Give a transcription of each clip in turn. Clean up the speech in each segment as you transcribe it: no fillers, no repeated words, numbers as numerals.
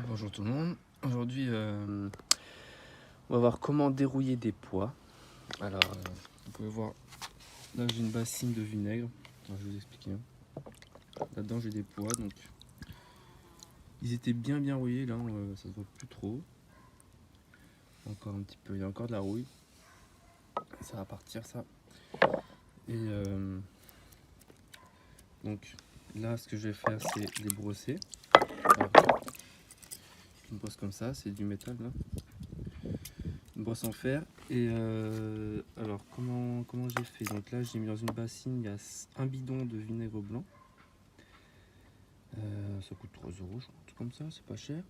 Bonjour tout le monde. Aujourd'hui, on va voir comment dérouiller des pois. Alors, vous pouvez voir, là j'ai une bassine de vinaigre. Alors, je vais vous expliquer. Là-dedans j'ai des pois, donc ils étaient bien rouillés. Là, ça se voit plus trop. Encore un petit peu, il y a encore de la rouille. Ça va partir ça. Et donc là, ce que je vais faire, c'est les brosser. Alors, une brosse comme ça, c'est du métal là. Une brosse en fer. Et alors comment j'ai fait? Donc là j'ai mis dans une bassine, il y a un bidon de vinaigre blanc. Ça coûte 3 euros, je crois, un truc comme ça, c'est pas cher.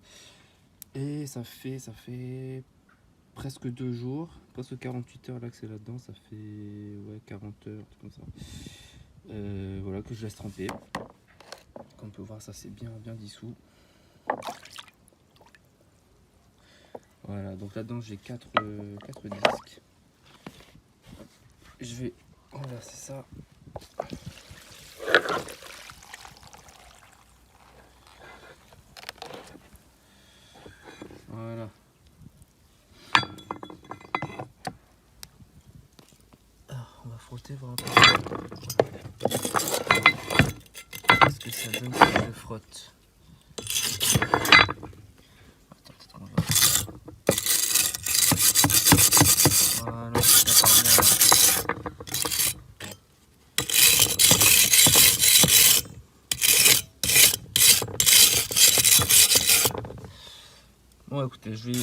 Et ça fait presque 2 jours, presque 48 heures là que c'est là-dedans, ça fait ouais 40 heures, un truc comme ça. Voilà, que je laisse tremper. Comme on peut voir, ça c'est bien dissous. Voilà, donc là-dedans j'ai 4 disques. Je vais renverser ça. Voilà. Alors, on va frotter, voir un peu ce que ça donne si je frotte. Attends, on va... Voilà, ça part bien là. Bon écoutez, je vais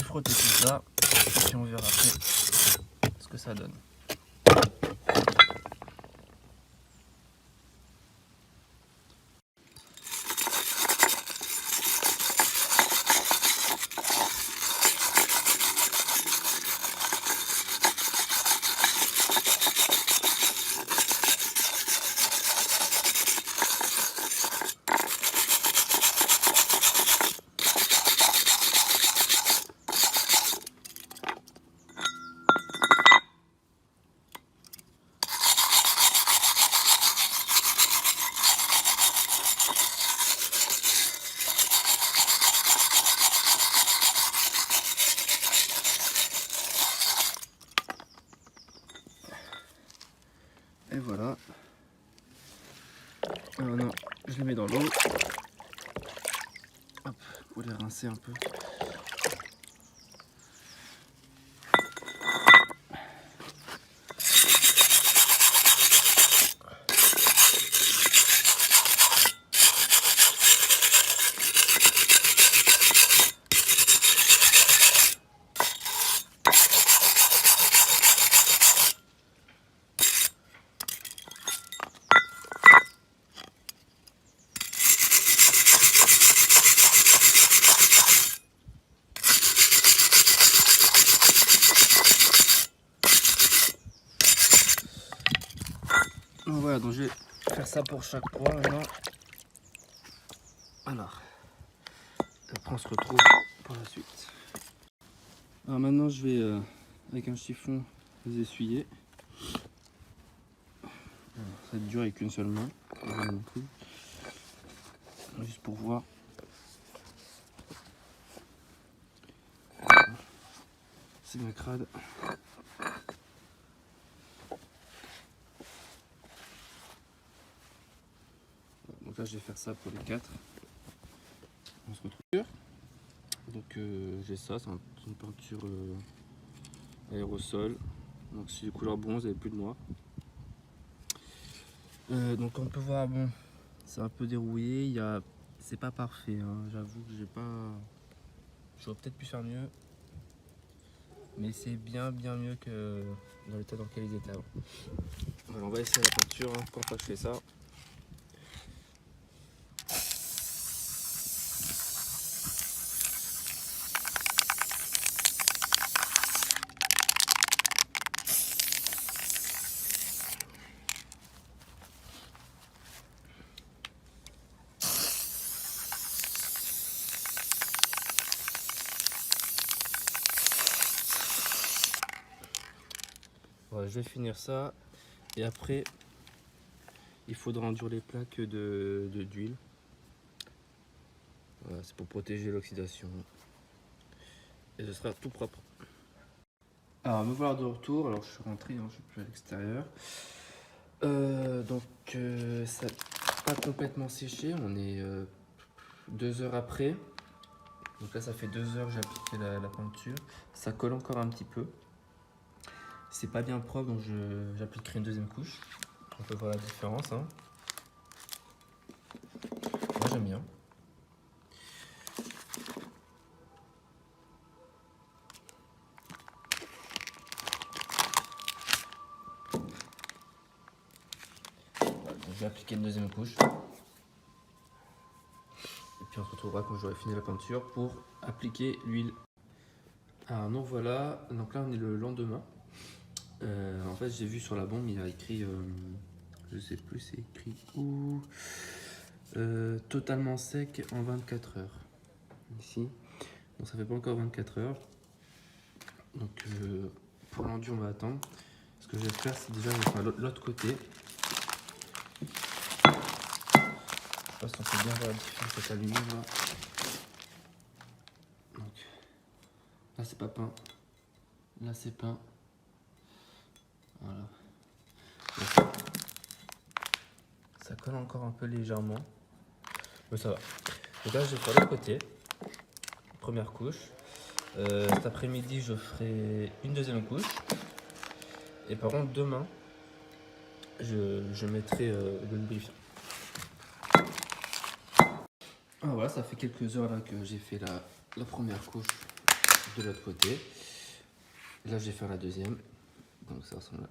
frotter tout ça et puis on verra après ce que ça donne. Et voilà. Alors non, je les mets dans l'eau. Hop, pour les rincer un peu. Donc voilà, donc je vais faire ça pour chaque pois maintenant. Alors, après on se retrouve pour la suite. Alors maintenant je vais avec un chiffon les essuyer. Alors, ça va être dur avec une seule main. Juste pour voir. C'est bien crade. Donc là je vais faire ça pour les 4. On se retrouve. Donc j'ai ça, c'est une peinture aérosol. Donc c'est de couleur bronze avec plus de noir. Donc on peut voir, bon, c'est un peu dérouillé. C'est pas parfait, hein. J'avoue que j'aurais peut-être pu faire mieux. Mais c'est bien mieux que dans l'état dans lequel ils étaient avant. Voilà, on va essayer la peinture, hein. Quand je fais ça. Voilà, je vais finir ça et après il faudra enduire les plaques d'huile. Voilà, c'est pour protéger l'oxydation. Et ce sera tout propre. Alors me voilà de retour, alors je suis rentré, hein, je suis plus à l'extérieur. Ça n'a pas complètement séché, on est 2 heures après. Donc là ça fait 2 heures que j'ai appliqué la peinture. Ça colle encore un petit peu. C'est pas bien propre, donc j'appliquerai une deuxième couche. On peut voir la différence. Hein. Moi j'aime bien. Je vais appliquer une deuxième couche. Et puis on se retrouvera quand j'aurai fini la peinture pour appliquer l'huile. Alors nous voilà, donc là on est le lendemain. En fait j'ai vu sur la bombe, il y a écrit, je sais plus c'est écrit où, totalement sec en 24 heures. Ici, donc ça fait pas encore 24 heures. Donc pour l'enduit on va attendre. Ce que je vais faire c'est déjà je vais faire l'autre côté. Je sais pas si on peut bien voir la différence avec la lumière là. Donc, là c'est pas peint, là c'est peint. Voilà. Donc, ça colle encore un peu légèrement, mais ça va. Donc là je vais faire l'autre côté, première couche. Cet après-midi je ferai une deuxième couche. Et par contre demain je mettrai le lubrifiant. Ah voilà, ça fait quelques heures là que j'ai fait la première couche de l'autre côté. Là je vais faire la deuxième. Donc ça ressemble à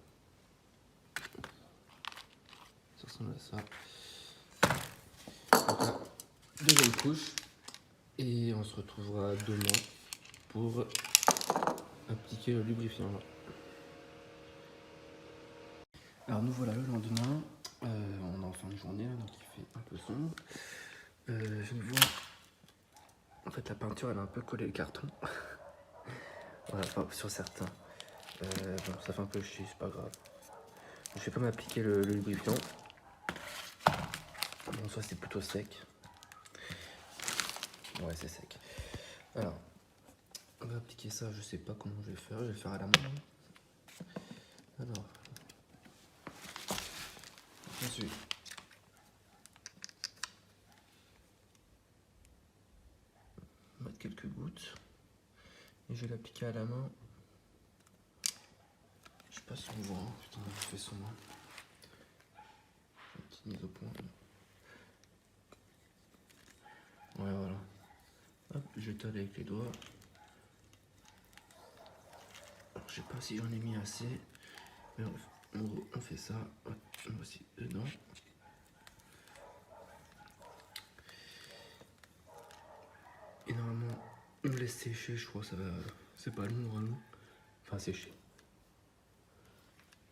ça. Donc là, deuxième couche. Et on se retrouvera demain pour appliquer le lubrifiant là. Alors nous voilà le lendemain. On est en fin de journée là, donc il fait un peu sombre. Je vois. En fait la peinture elle a un peu collé le carton. Voilà, enfin, sur certains. Bon, ça fait un peu chier, c'est pas grave. Je vais quand même appliquer le lubrifiant. Bon, ça c'est plutôt sec. Ouais, c'est sec. Alors, on va appliquer ça, je sais pas comment je vais le faire à la main. Alors, ensuite, mettre quelques gouttes. Et je vais l'appliquer à la main. Je sais pas si on voit, hein. Putain, il fait sombre. Une petite mise au point. Ouais, voilà. Hop, je tâle avec les doigts. Alors, je sais pas si j'en ai mis assez. Mais en gros, on fait ça. Hop, on aussi dedans. Et normalement, on laisse sécher, je crois, ça va. C'est pas long normalement. Enfin, sécher.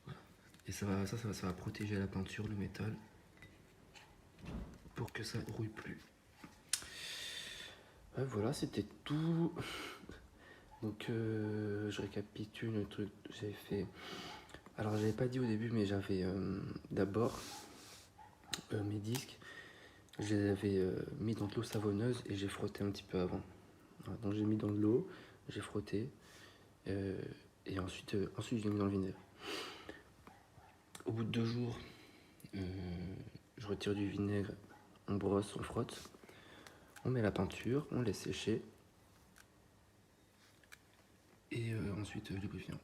Voilà. Et ça va protéger la peinture, le métal, pour que ça ne rouille plus. Ouais, voilà, c'était tout. Donc, je récapitule le truc que j'avais fait. Alors, j'avais pas dit au début, mais j'avais d'abord mes disques. Je les avais mis dans de l'eau savonneuse et j'ai frotté un petit peu avant. Voilà, donc, j'ai mis dans de l'eau, j'ai frotté. Et ensuite je l'ai mis dans le vinaigre. Au bout de 2 jours, je retire du vinaigre, on brosse, on frotte, on met la peinture, on laisse sécher et ensuite lubrifiant.